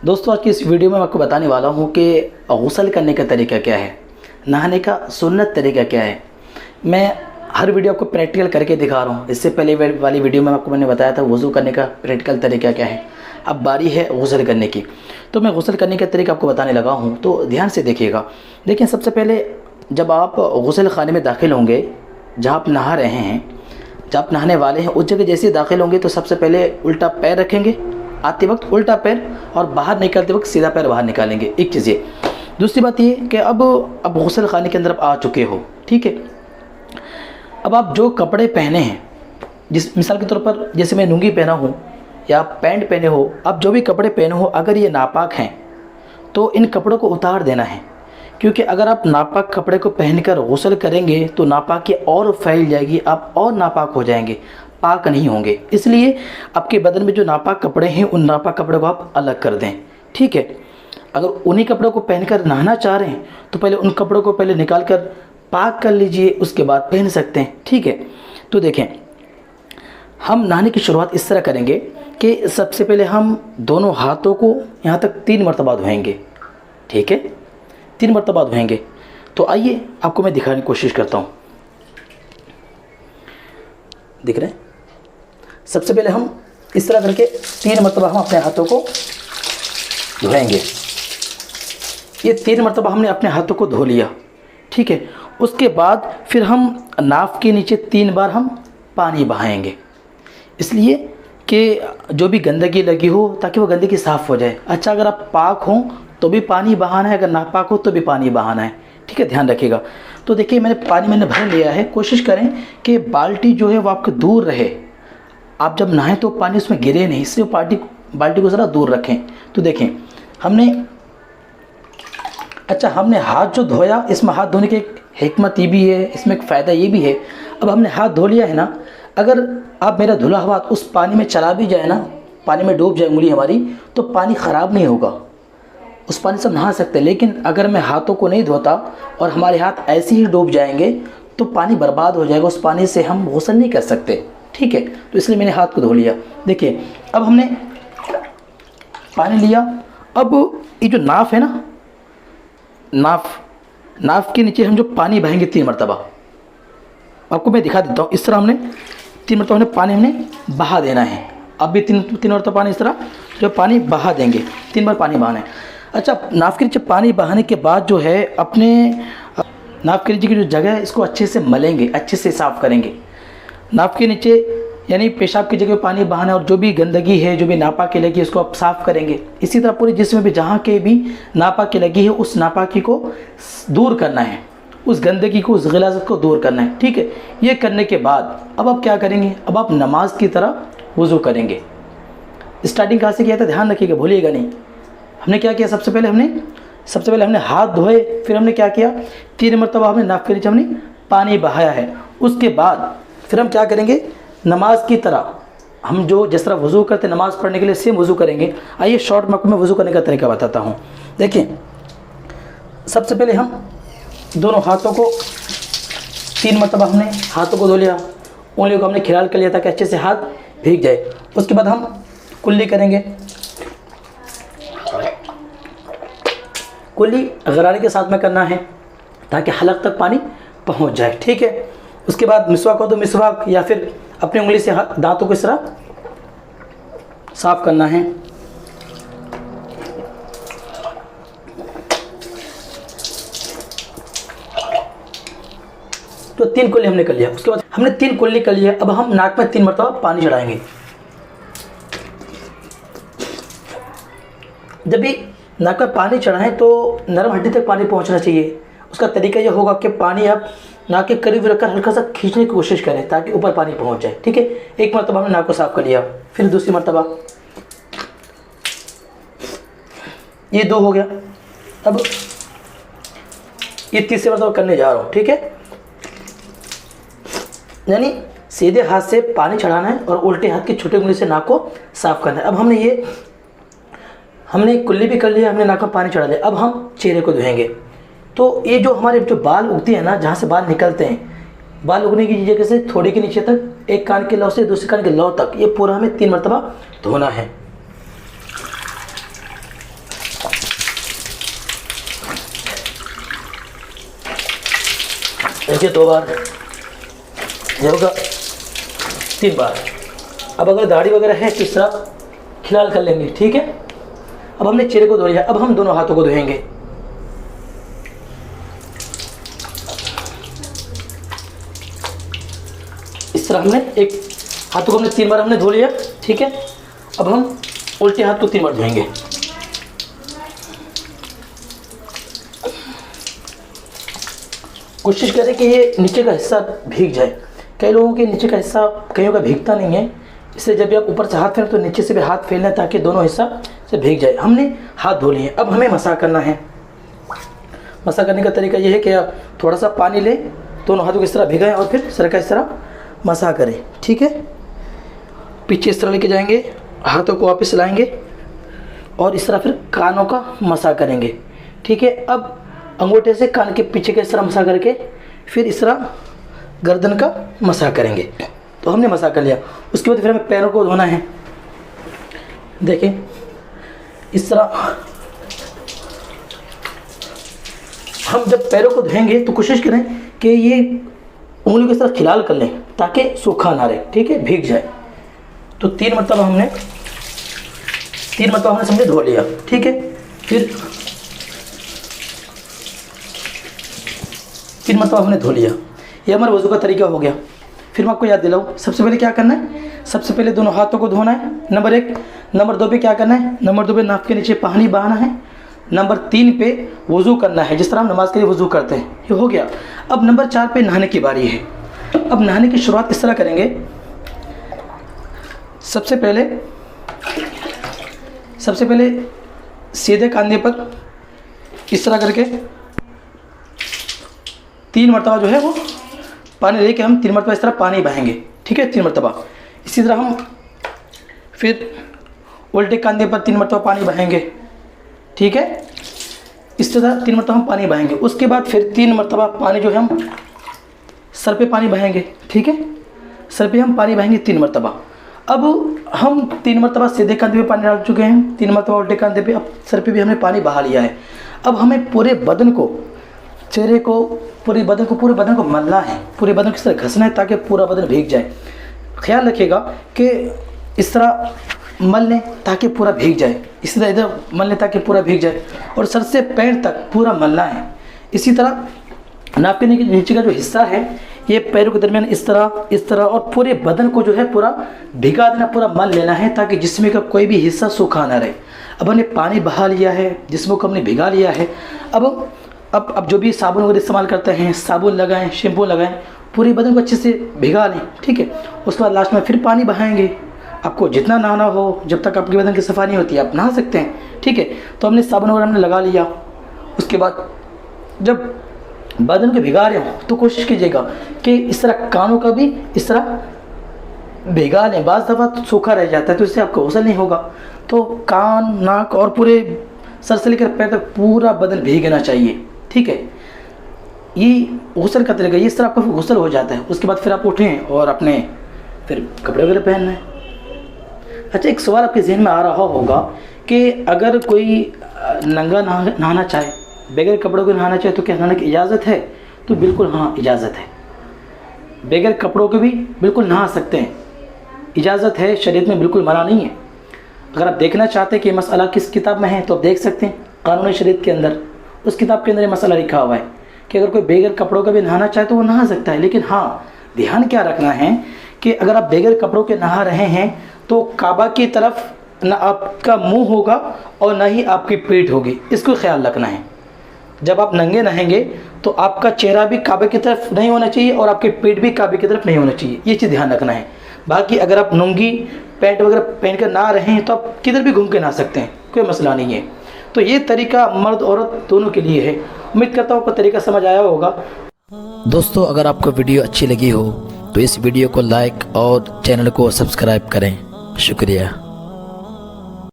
दोस्तों आज की इस वीडियो में मैं आपको बताने वाला हूँ कि गुस्ल करने का तरीका क्या है, नहाने का सुन्नत तरीका क्या है। मैं हर वीडियो आपको प्रैक्टिकल करके दिखा रहा हूँ। इससे पहले वाली वीडियो में आपको मैंने बताया था वज़ू करने का प्रैक्टिकल तरीका क्या है। अब बारी है गुस्ल करने की, तो मैं गुस्ल करने का तरीका आपको बताने लगा हूँ, तो ध्यान से देखिएगा। देखिए, सबसे पहले जब आप गुस्ल खाने में दाखिल होंगे, जहाँ आप नहा रहे हैं, जहाँ आप नहाने वाले हैं, उस जगह जैसे दाखिल होंगे तो सबसे पहले उल्टा पैर रखेंगे, आते वक्त उल्टा पैर, और बाहर निकलते वक्त सीधा पैर बाहर निकालेंगे। एक चीज़ ये। दूसरी बात ये कि अब गुस्ल खाने के अंदर आप आ चुके हो, ठीक है। अब आप जो कपड़े पहने हैं, जिस मिसाल के तौर पर जैसे मैं लुंगी पहना हूँ या पैंट पहने हो, आप जो भी कपड़े पहने हो, अगर ये नापाक हैं तो इन कपड़ों को उतार देना है। क्योंकि अगर आप नापाक कपड़े को पहनकर गुस्ल करेंगे तो नापाकी और फैल जाएगी, आप और नापाक हो जाएंगे, पाक नहीं होंगे। इसलिए आपके बदन में जो नापाक कपड़े हैं उन नापाक कपड़ों को आप अलग कर दें, ठीक है। अगर उन्हीं कपड़ों को पहनकर नहाना चाह रहे हैं तो पहले उन कपड़ों को पहले निकाल कर पाक कर लीजिए, उसके बाद पहन सकते हैं, ठीक है। तो देखें, हम नहाने की शुरुआत इस तरह करेंगे कि सबसे पहले हम दोनों हाथों को यहाँ तक 3 मरतबा धोएंगे, ठीक है। 3 मरतबा धोएंगे। तो आइए आपको मैं दिखाने की कोशिश करता हूँ। दिख रहे हैं? सबसे पहले हम इस तरह करके 3 मरतबा हम अपने हाथों को धोएंगे। ये 3 मरतबा हमने अपने हाथों को धो लिया, ठीक है। उसके बाद फिर हम नाक के नीचे 3 बार हम पानी बहाएंगे, इसलिए कि जो भी गंदगी लगी हो ताकि वो गंदगी साफ़ हो जाए। अच्छा, अगर आप पाक हों तो भी पानी बहाना है, अगर नापाक हो तो भी पानी बहाना है, ठीक है। ध्यान रखिएगा। तो देखिए, पानी मैंने भर लिया है। कोशिश करें कि बाल्टी जो है वो आपके दूर रहे। आप जब नहाएं तो पानी उसमें गिरे नहीं, इसलिए बाल्टी को ज़रा दूर रखें। तो देखें, हमने हाथ जो धोया, इसमें हाथ धोने की एक हिकमत ये भी है, इसमें एक फ़ायदा ये भी है। अब हमने हाथ धो लिया है ना, अगर आप मेरा धुला हुआ उस पानी में चला भी जाए ना, पानी में डूब जाए उंगली हमारी, तो पानी ख़राब नहीं होगा, उस पानी से हम नहा सकते हैं। लेकिन अगर मैं हाथों को नहीं धोता और हमारे हाथ ऐसे ही डूब जाएंगे तो पानी बर्बाद हो जाएगा, उस पानी से हम गुस्ल नहीं कर सकते, ठीक है। तो इसलिए मैंने हाथ को धो लिया। देखिए, अब हमने पानी लिया। अब ये जो नाफ है ना, नाफ के नीचे हम जो पानी बहाएंगे 3 मरतबा, आपको मैं दिखा देता हूँ। इस तरह हमने 3 मरतबा पानी हमने बहा देना है। अब भी 3 मरतबा पानी इस तरह जो पानी बहा देंगे, 3 बार पानी बहाना है। अच्छा, नाफ के नीचे पानी बहाने के बाद जो है अपने नाफ के नीचे की जो जगह है इसको अच्छे से मलेंगे, अच्छे से साफ़ करेंगे। नाफ के नीचे यानी पेशाब की जगह पानी बहाना, और जो भी गंदगी है, जो भी नापाकी लगी, उसको आप साफ़ करेंगे। इसी तरह पूरे जिस्म में भी जहाँ के भी नापाकी लगी है उस नापाकी को दूर करना है, उस गंदगी को, उस गिलाज़त को दूर करना है, ठीक है। ये करने के बाद अब आप क्या करेंगे, अब आप नमाज की तरह वज़ू करेंगे। स्टार्टिंग कहाँ से किया था, ध्यान रखिएगा, भूलिएगा नहीं। हमने क्या किया, सबसे पहले हमने हाथ धोए, फिर हमने क्या किया, 3 मरतबा हमने नाक के नीचे हमने पानी बहाया है। उसके बाद फिर हम क्या करेंगे, नमाज की तरह हम जो जिस तरह वज़ू करते नमाज़ पढ़ने के लिए सेम वज़ू करेंगे। आइए शॉर्ट में मैं वज़ू करने का तरीका बताता हूँ। देखिए, सबसे पहले हम दोनों हाथों को 3 मरतबा हमने हाथों को धो लिया, उंगलियों को हमने खिलाल कर लिया ताकि अच्छे से हाथ भीग जाए। उसके बाद हम कुल्ली करेंगे। कुल्ली गरारे के साथ में करना है ताकि हलक तक पानी पहुंच जाए, ठीक है। उसके बाद मिसवाक हो तो मिसवाक, या फिर अपनी उंगली से दांतों को इस तरह साफ करना है। तो 3 कुल्ली हमने कर लिया। उसके बाद हमने 3 कुल्ली कर लिया। अब हम नाक में 3 मरतबा पानी चढ़ाएंगे। जब भी नाक में पानी चढ़ाएं तो नरम हड्डी तक पानी पहुंचना चाहिए। उसका तरीका यह होगा कि पानी आप नाक के करीब रखकर हल्का सा खींचने की कोशिश करें ताकि ऊपर पानी पहुंच जाए, ठीक है। 1 मरतबा हमने नाक को साफ कर लिया, फिर दूसरी मरतबा, ये 2 हो गया। अब ये तीसरी मरतबा करने जा रहा हूँ, ठीक है। यानी सीधे हाथ से पानी चढ़ाना है और उल्टे हाथ की छोटी उंगली से नाक को साफ करना है। अब हमने कुल्ली भी कर लिया, हमने नाक में पानी चढ़ा लिया। अब हम चेहरे को धोएंगे। तो ये जो हमारे जो बाल उगते हैं ना, जहाँ से बाल निकलते हैं, बाल उगने की जगह से थोड़ी के नीचे तक, एक कान के लौ से दूसरे कान के लौ तक, ये पूरा हमें 3 मरतबा धोना है। देखिए 2 बार, ये होगा 3 बार। अब अगर दाढ़ी वगैरह है तो इस तरह खिलाल कर लेंगे, ठीक है। अब हमने चेहरे को धो लिया, अब हम दोनों हाथों को धोएंगे। इस तरह हमने एक हाथों को हमने 3 बार हमने धो लिया, ठीक है। अब हम उल्टे हाथ को 3 बार धोएंगे। कोशिश करें कि ये नीचे का हिस्सा भीग जाए। कई लोगों के नीचे का हिस्सा कईयों का भीगता नहीं है, इसलिए जब भी आप ऊपर से हाथ फेरें तो नीचे से भी हाथ फेरना ताकि दोनों हिस्सा से भीग जाए। हमने हाथ धो लिए, अब हमें मसाज करना है। मसाज करने का तरीका ये है कि आप थोड़ा सा पानी लें, दोनों हाथों को इस तरह भिगाएं और फिर सर का इस तरह मसाज करें, ठीक है। पीछे इस तरह लेके जाएंगे, हाथों को वापस लाएंगे और इस तरह फिर कानों का मसाज करेंगे, ठीक है। अब अंगूठे से कान के पीछे के इस तरह मसाज करके फिर इस तरह गर्दन का मसाज करेंगे। तो हमने मसाज कर लिया। उसके बाद फिर हमें पैरों को धोना है। देखें इस तरह हम जब पैरों को धोएंगे तो कोशिश करें कि ये उंगलियों को इस तरह खिलाल कर लें ताकि सूखा ना रहे, ठीक है, भीग जाए। तो 3 मरतबा हमने समझे धो लिया, ठीक है। फिर 3 मरतबा हमने धो लिया। ये हमारा वज़ू का तरीका हो गया। फिर मैं आपको याद दिलाऊँ, सबसे पहले क्या करना है, सबसे पहले दोनों हाथों को धोना है, नंबर 1। नंबर 2 पे क्या करना है, नंबर 2 पे नाक के नीचे पानी बहाना है। नंबर 3 पे वज़ू करना है, जिस तरह हम नमाज के लिए वज़ू करते हैं, ये हो गया। अब नंबर 4 पे नहाने की बारी है। अब नहाने की शुरुआत इस तरह करेंगे। सबसे पहले सीधे कंधे पर इस तरह करके 3 मरतबा जो है वो पानी लेके हम 3 मरतबा इस तरह पानी बहाएंगे, ठीक है, 3 मरतबा। इसी तरह हम फिर उल्टे कंधे पर 3 मरतबा पानी बहाएंगे, ठीक है। इस तरह 3 मरतबा हम पानी बहाएंगे। उसके बाद फिर 3 मरतबा पानी जो है हम सर पे पानी बहाएंगे, ठीक है। सर पे हम पानी बहाएंगे 3 मरतबा। अब हम 3 मरतबा सीधे कंधे पे पानी डाल चुके हैं, 3 मरतबा उल्टे कंधे पे, अब सर पे भी हमने पानी बहा लिया है। अब हमें पूरे बदन को, चेहरे को, पूरे बदन को मलना है, पूरे बदन को इस तरह घसना है ताकि पूरा बदन भीग जाए। ख्याल रखिएगा कि इस तरह मल लें ताकि पूरा भीग जाए, इसी तरह इधर मल लें ताकि पूरा भीग जाए, और सर से पैर तक पूरा मलना है। इसी तरह नाक के नीचे का जो हिस्सा है, ये पैरों के दरमियान इस तरह और पूरे बदन को जो है पूरा भिगा देना, पूरा मल लेना है ताकि जिस्म का कोई भी हिस्सा सूखा ना रहे। अब हमने पानी बहा लिया है, जिस्म को हमने भिगा लिया है। अब जो भी साबुन वगैरह इस्तेमाल करते हैं, साबुन लगाएं, शैम्पू लगाएं, पूरे बदन को अच्छे से भिगा लें, ठीक है। उसके बाद लास्ट में फिर पानी बहाएंगे। आपको जितना नहाना हो, जब तक आपके बदन की सफाई नहीं होती आप नहा सकते हैं, ठीक है। तो हमने साबुन वगैरह हमने लगा लिया। उसके बाद जब बदन को भिगा रहे हो तो कोशिश कीजिएगा कि इस तरह कानों का भी इस तरह भिगा लें। बाज़ दफ़ा तो सूखा रह जाता है तो इससे आपको गुस्ल नहीं होगा। तो कान, नाक और पूरे सर से लेकर पैर तक पूरा बदन भीगना चाहिए, ठीक है। ये गुस्ल का तरीका, ये इस तरह आपका गुस्ल हो जाता है। उसके बाद फिर आप उठें और अपने फिर कपड़े वगैरह पहनना है। अच्छा, एक सवाल आपके जहन में आ रहा होगा कि अगर कोई नंगा नहाना चाहे, बगैर कपड़ों के नहाना चाहे तो क्या नहाने की इजाज़त है? तो बिल्कुल हाँ, इजाज़त है। बगैर कपड़ों के भी बिल्कुल नहा सकते हैं, इजाज़त है, शरीयत में बिल्कुल मना नहीं है। अगर आप देखना चाहते हैं कि मसला किस किताब में है तो आप देख सकते हैं, कानून शरीयत के अंदर, उस किताब के अंदर ये मसला लिखा हुआ है कि अगर कोई बगैर कपड़ों का भी नहाना चाहे तो वो नहा सकता है। लेकिन हाँ, ध्यान क्या रखना है कि अगर आप बगैर कपड़ों के नहा रहे हैं तो काबा की तरफ न आपका मुंह होगा और न ही आपकी पीठ होगी, इसको ख्याल रखना है। जब आप नंगे नहाएंगे तो आपका चेहरा भी काबे की तरफ नहीं होना चाहिए और आपकी पीठ भी काबे की तरफ नहीं होना चाहिए, ये चीज़ ध्यान रखना है। बाकी अगर आप लुंगी पैंट वगैरह पहन कर नहा रहे हैं तो आप किधर भी घूम के नहा सकते हैं, कोई मसला नहीं है। तो ये तरीका मर्द औरत दोनों के लिए है। उम्मीद करता हूँ आपको तरीका समझ आया होगा। दोस्तों, अगर आपको वीडियो अच्छी लगी हो तो इस वीडियो को लाइक और चैनल को सब्सक्राइब करें। शुक्रिया।